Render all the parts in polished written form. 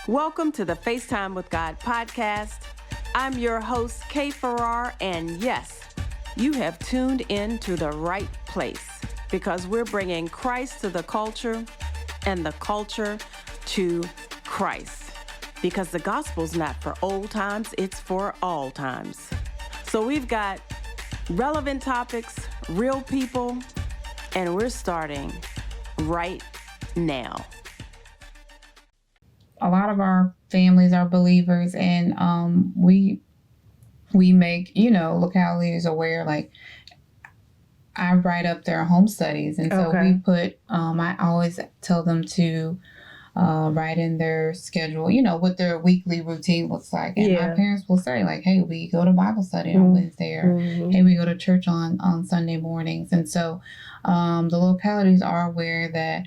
Welcome to the Facetime with God podcast. I'm your host, Farrar, and yes, you have tuned in to the right place because we're bringing Christ to the culture and the culture to Christ. Because the gospel's not for old times, it's for all times. So we've got relevant topics, real people, and we're starting right now. A lot of our families are believers, and we make, localities aware. Like, I write up their home studies, and so we put, I always tell them to write in their schedule, what their weekly routine looks like. And my parents will say, like, hey, we go to Bible study on Wednesday, or hey, we go to church on Sunday mornings. And so the localities are aware that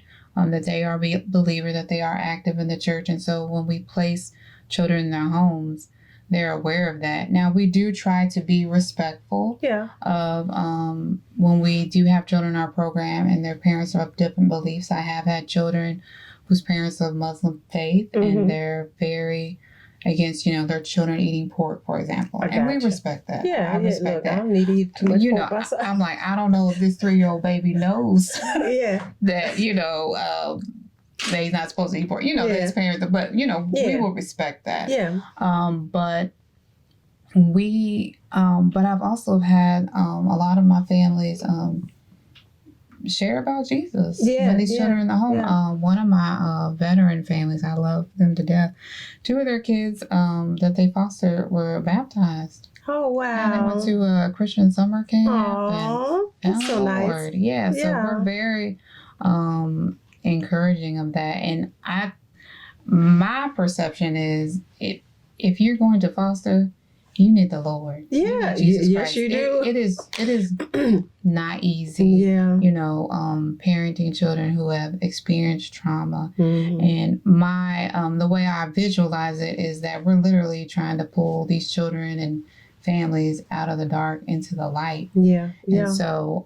they are believers, that they are active in the church. And so when we place children in their homes, they're aware of that. Now, we do try to be respectful of when we do have children in our program and their parents are of different beliefs. I have had children whose parents are of Muslim faith, and they're very against, their children eating pork, for example. And we respect that. I respect that. I don't need to eat too much pork myself. I'm like, I don't know if this 3-year-old baby knows that, that he's not supposed to eat pork. That his parents, but, we will respect that. But I've also had a lot of my families share about Jesus when these children are in the home. One of my veteran families, I love them to death. 2 of their kids that they fostered were baptized. Oh, wow. And they went to a Christian summer camp. Aww, that's so nice. Yeah, so we're very encouraging of that. And my perception is if you're going to foster, you need the Lord. Yeah, Jesus yes, Christ. you do. It is not easy. Parenting children who have experienced trauma. And my the way I visualize it is that we're literally trying to pull these children and families out of the dark into the light. And so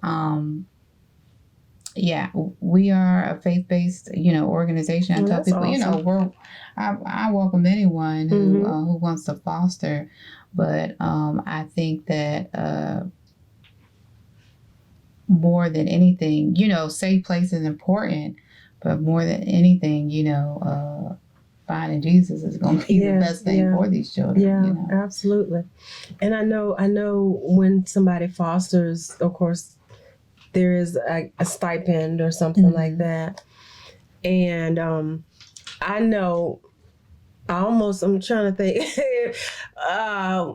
we are a faith-based, organization. I tell people, awesome. I welcome anyone who wants to foster. But I think that more than anything, safe place is important. But more than anything, finding Jesus is going to be the best thing for these children. Absolutely. And I know when somebody fosters, of course, there is a stipend or something like that. And I know. I'm trying to think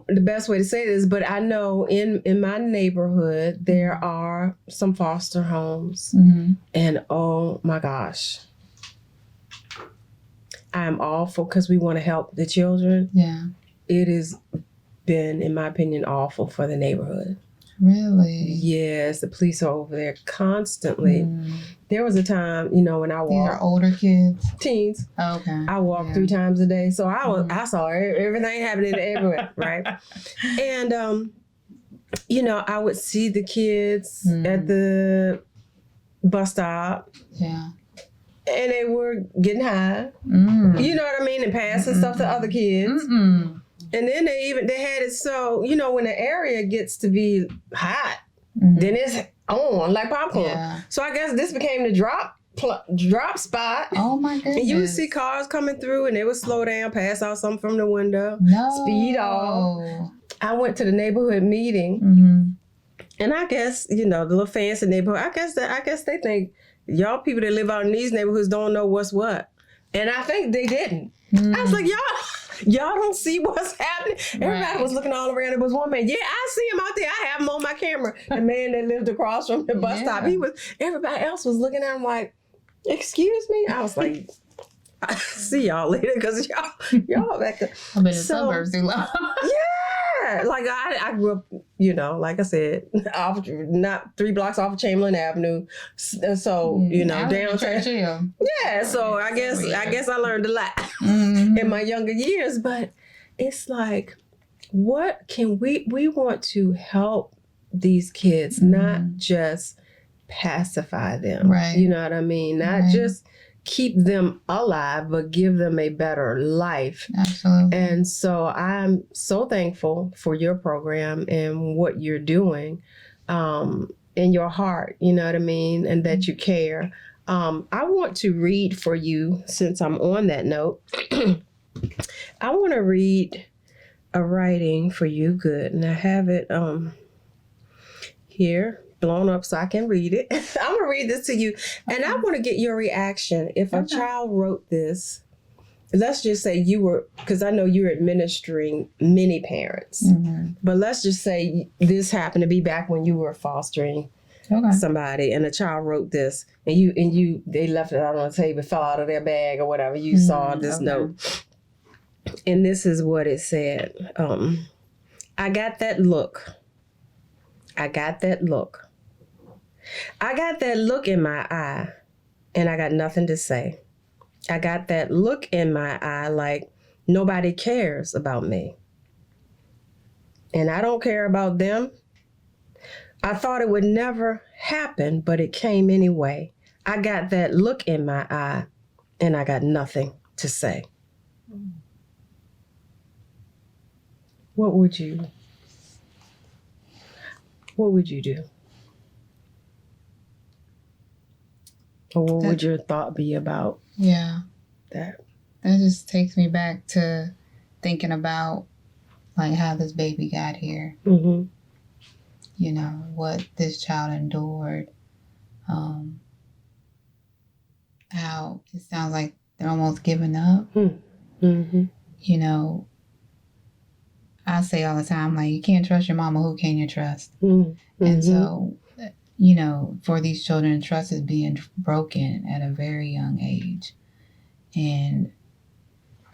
the best way to say this, but I know in my neighborhood, there are some foster homes. And oh my gosh, I'm awful because we want to help the children. It has been, in my opinion, awful for the neighborhood. Really? Yes, the police are over there constantly. There was a time, when I walked. These are older kids? Teens. Okay. I walked 3 times a day, so I saw everything happening everywhere, right? And I would see the kids at the bus stop. And they were getting high. You know what I mean? And passing stuff to other kids. And then they had it so, when the area gets to be hot, then it's on like popcorn. So I guess this became the drop spot. Oh my goodness. And you would see cars coming through and they would slow down, pass out something from the window, speed off. I went to the neighborhood meeting and I guess, the little fancy neighborhood, I guess they think y'all people that live out in these neighborhoods don't know what's what. And I think they didn't. I was like, y'all don't see what's happening. Everybody was looking all around. There was one man. I see him out there. I have him on my camera. The man that lived across from the bus stop. Everybody else was looking at him like, excuse me? I was like, I see y'all later because y'all back there. I'm in the suburbs too long. Like I grew up, like I said, not 3 blocks off of Chamberlain Avenue. So, downtown. So I guess I learned a lot in my younger years. But it's like, what can we want to help these kids, not just pacify them. Right. You know what I mean? Not just keep them alive, but give them a better life. Absolutely. And so I'm so thankful for your program and what you're doing in your heart, you know what I mean? And that you care. I want to read for you, since I'm on that note, I want to read a writing for you. Good. And I have it here blown up so I can read it. I'm going to read this to you. And I want to get your reaction. If a child wrote this, let's just say you were, because I know you're administering many parents, but let's just say this happened to be back when you were fostering somebody, and a child wrote this, and they left it out on the table, fell out of their bag or whatever. You saw this note, and this is what it said. I got that look. I got that look. I got that look in my eye, and I got nothing to say. I got that look in my eye like nobody cares about me. And I don't care about them. I thought it would never happen, but it came anyway. I got that look in my eye, and I got nothing to say. What would you do? Or what would your thought be about that? That just takes me back to thinking about like how this baby got here. Mm-hmm. You know, what this child endured. How it sounds like they're almost giving up. Mm-hmm. You know, I say all the time, like, you can't trust your mama, who can you trust? Mm-hmm. And so, you know, for these children, trust is being broken at a very young age. And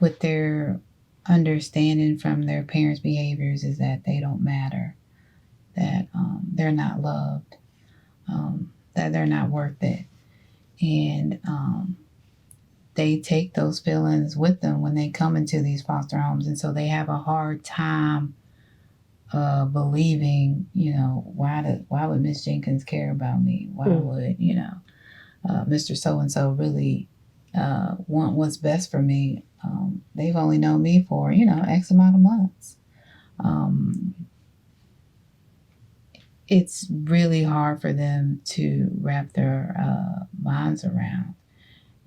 what they're understanding from their parents' behaviors is that they don't matter, that they're not loved, that they're not worth it. And they take those feelings with them when they come into these foster homes. And so they have a hard time believing, you know, why would Miss Jenkins care about me? Why would, you know, Mr. So-and-so really want what's best for me? They've only known me for, you know, X amount of months. It's really hard for them to wrap their minds around.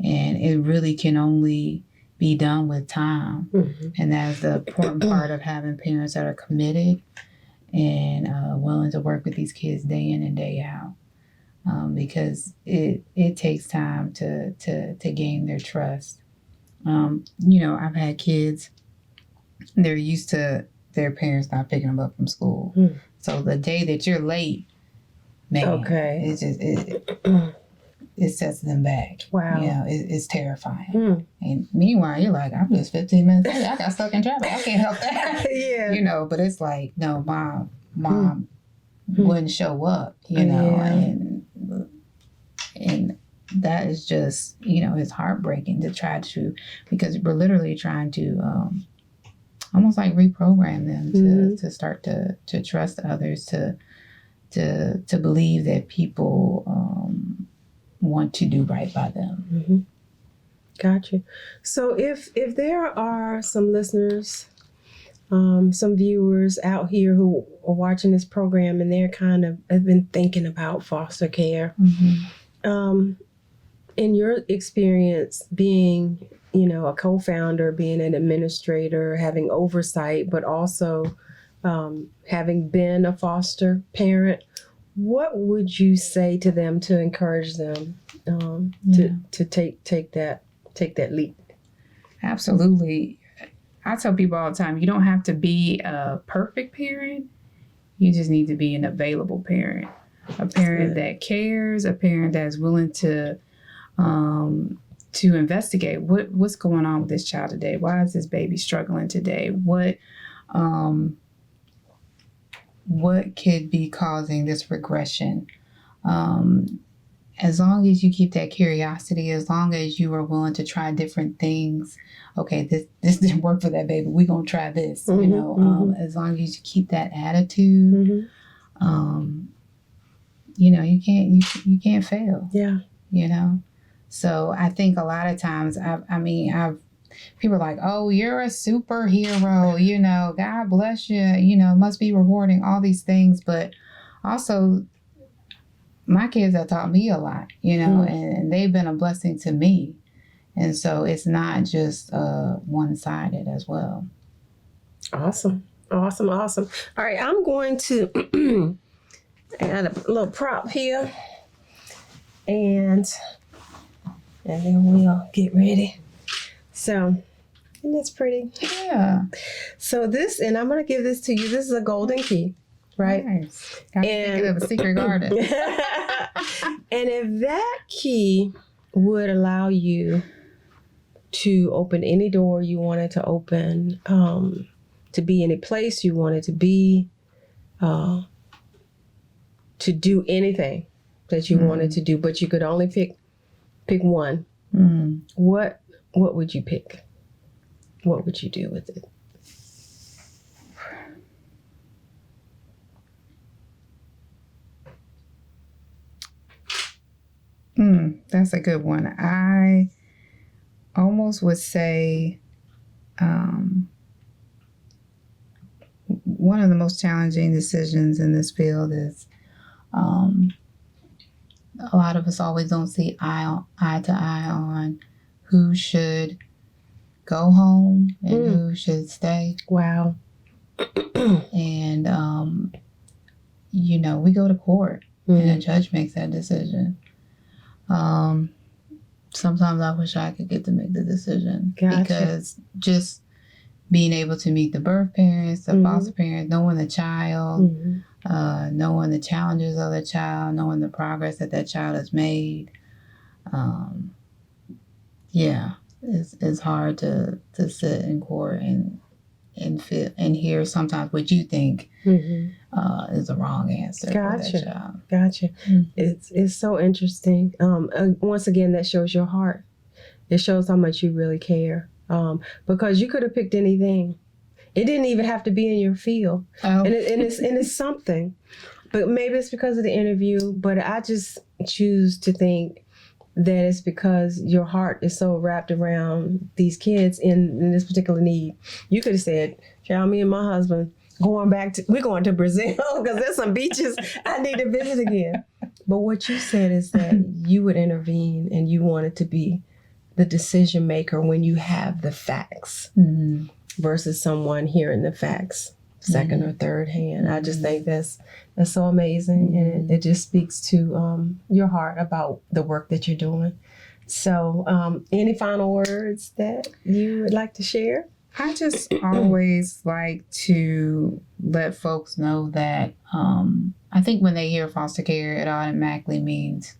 And it really can only be done with time. Mm-hmm. And that's the important part of having parents that are committed and willing to work with these kids day in and day out. Because it takes time to gain their trust. You know, I've had kids, they're used to their parents not picking them up from school. Mm. So the day that you're late, man, it sets them back. Wow. You know, it's terrifying. Mm. And meanwhile, you're like, I'm just 15 minutes late. I got stuck in traffic. I can't help that. Yeah. You know, but it's like, no, mom wouldn't show up, you know, and that is just, you know, it's heartbreaking to try to, because we're literally trying to almost like reprogram them to start to trust others, to believe that people want to do right by them. Mm-hmm. Gotcha. So if there are some listeners, some viewers out here who are watching this program and they're kind of have been thinking about foster care, in your experience being, you know, a co-founder, being an administrator, having oversight, but also having been a foster parent, what would you say to them to encourage them to take that leap? Absolutely. I tell people all the time, you don't have to be a perfect parent. You just need to be an available parent, a parent that cares, a parent that's willing to investigate what's going on with this child today. Why is this baby struggling today? What could be causing this regression? As long as you keep that curiosity, as long as you are willing to try different things, okay, this didn't work for that baby, we're going to try this, you know, as long as you keep that attitude, you know, you can't fail. Yeah. You know, So I think a lot of times, people are like, oh, you're a superhero, you know, God bless you, you know, must be rewarding, all these things. But also, my kids have taught me a lot, you know, and they've been a blessing to me. And so it's not just one-sided as well. Awesome. All right, I'm going to add a little prop here. And then we'll get ready. So, isn't this pretty? Yeah. So this, and I'm going to give this to you. This is a golden key, right? Nice. Thinking of a secret garden. And if that key would allow you to open any door you wanted to open, to be any place you wanted to be, to do anything that you wanted to do, but you could only pick one. What would you pick? What would you do with it? That's a good one. I almost would say one of the most challenging decisions in this field is a lot of us always don't see eye to eye on who should go home and who should stay. Wow. And, you know, we go to court and a judge makes that decision. Sometimes I wish I could get to make the decision. Gotcha. Because just being able to meet the birth parents, the foster parents, knowing the child, knowing the challenges of the child, knowing the progress that child has made. It's hard to sit in court and feel and hear sometimes what you think is the wrong answer for that child. Gotcha. It's so interesting. Once again, that shows your heart. It shows how much you really care. Because you could have picked anything. It didn't even have to be in your field. And it's something. But maybe it's because of the interview, but I just choose to think that it's because your heart is so wrapped around these kids in this particular need. You could have said, child, me and my husband, we're going to Brazil because there's some beaches I need to visit again. But what you said is that you would intervene and you wanted to be the decision maker when you have the facts versus someone hearing the facts second or third hand. I just think that's so amazing, and it just speaks to your heart about the work that you're doing. So any final words that you would like to share? I just always like to let folks know that I think when they hear foster care, it automatically means,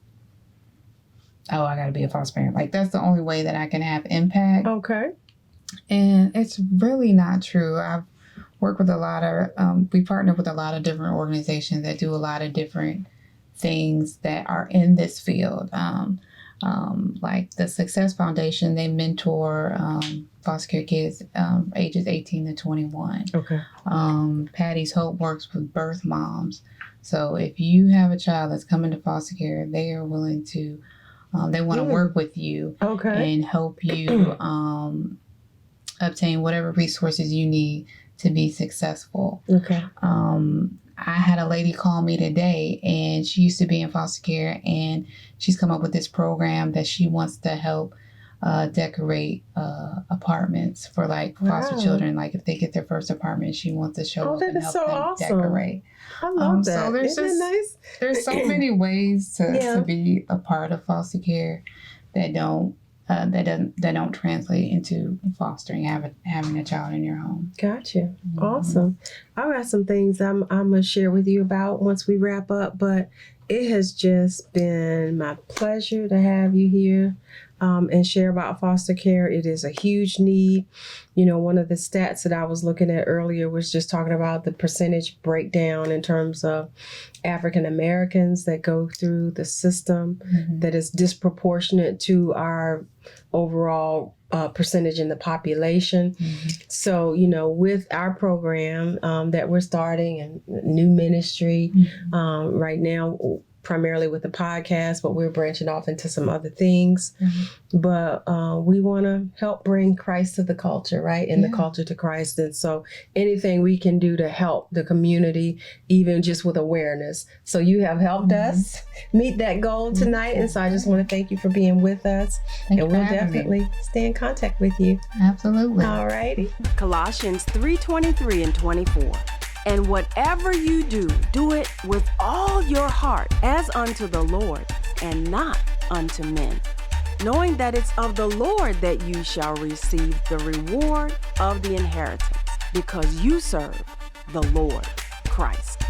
oh, I got to be a foster parent. Like, that's the only way that I can have impact. Okay. And it's really not true. I've worked with we partner with a lot of different organizations that do a lot of different things that are in this field. Like the Success Foundation, they mentor foster care kids ages 18 to 21. Okay. Patty's Hope works with birth moms. So if you have a child that's coming to foster care, they are willing to they want to work with you and help you obtain whatever resources you need to be successful. Okay. I had a lady call me today, and she used to be in foster care, and she's come up with this program that she wants to help decorate apartments for like foster children. Like if they get their first apartment, she wants to show up and help them decorate. I love that. So Isn't that nice? There's so many ways to be a part of foster care that don't translate into fostering, having a child in your home. Gotcha. Awesome. I've got some things I'm going to share with you about once we wrap up, but it has just been my pleasure to have you here and share about foster care. It is a huge need. You know, one of the stats that I was looking at earlier was just talking about the percentage breakdown in terms of African Americans that go through the system that is disproportionate to our overall percentage in the population. So, you know, with our program that we're starting and new ministry right now, primarily with the podcast, but we're branching off into some other things. Mm-hmm. But we want to help bring Christ to the culture, right? And the culture to Christ. And so anything we can do to help the community, even just with awareness. So you have helped us meet that goal tonight. And so I just want to thank you for being with us. And we'll definitely stay in contact with you. Absolutely. All righty. Colossians 3:23 and 24. And whatever you do, do it with all your heart, as unto the Lord, and not unto men, knowing that it's of the Lord that you shall receive the reward of the inheritance, because you serve the Lord Christ.